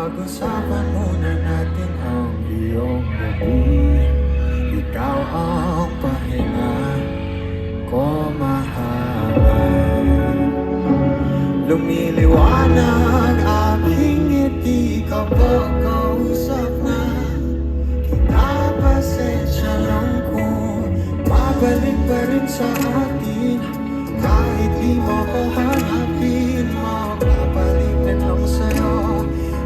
Pag-usapan muna natin ang iyong gabi. Ikaw ang pahinga ko, mahal. Lumiliwanag aking ngiti kapag kausap na kita. Pasensya lang kung babalik pa rin sa atin. Kahit di mo ko hanapin, mababalik din lang sa'yo.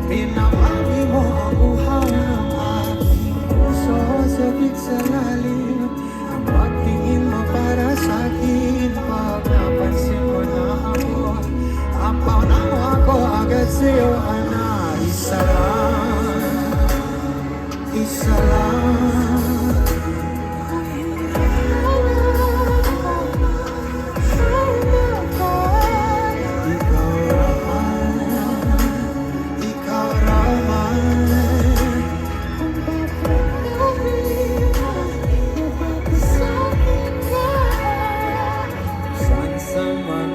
Pinamali mo ang uhaw ng aking puso. Sabik sa lalim ang pagtingin mo para sa'kin. Pag napansin mo na ako, ampaw na mo ako agad sa'yo. Ana, isa lang, isa lang.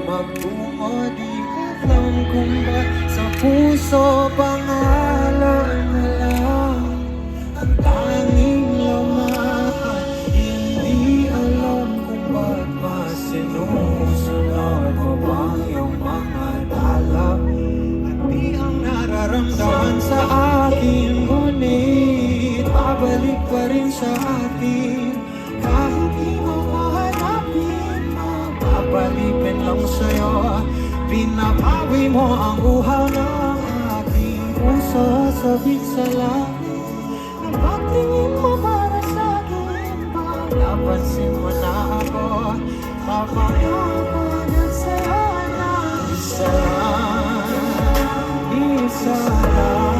Magtungo, di alam kung ba sa puso pangalan na lang ang tanging laman. Hindi alam kung ba't mas sinusunod mo bang iyong mga dalap. At di ang nararamdaman sa akin, ngunit babalik pa rin sa atin. Kahit di mo mahanapin, mapapalipin lang sa'yo. Pinapawi mo ang uhaw ng aking puso. Sabik sa langit ang pagtingin mo para sa'kin. Pag napansin mo na ako, papayo ako agad sa'yo. Na isa lang, isa lang.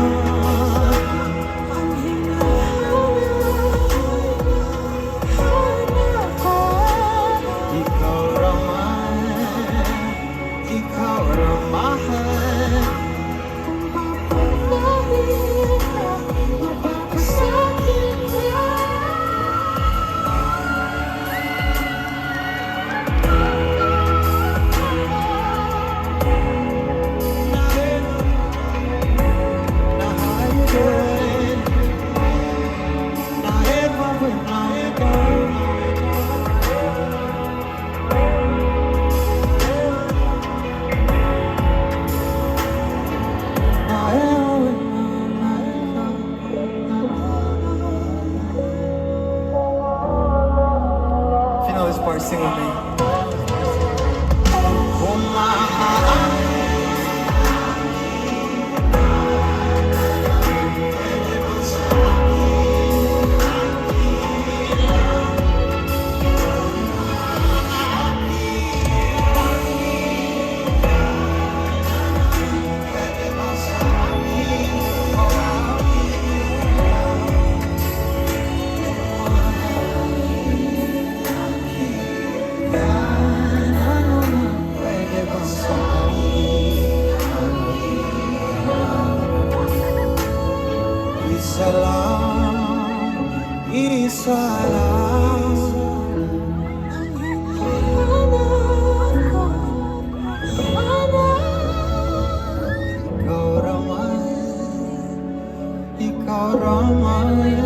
This part, sing with me. Isa lang, isa lang ang hinahanap ko. Ikaw raman, ikaw raman.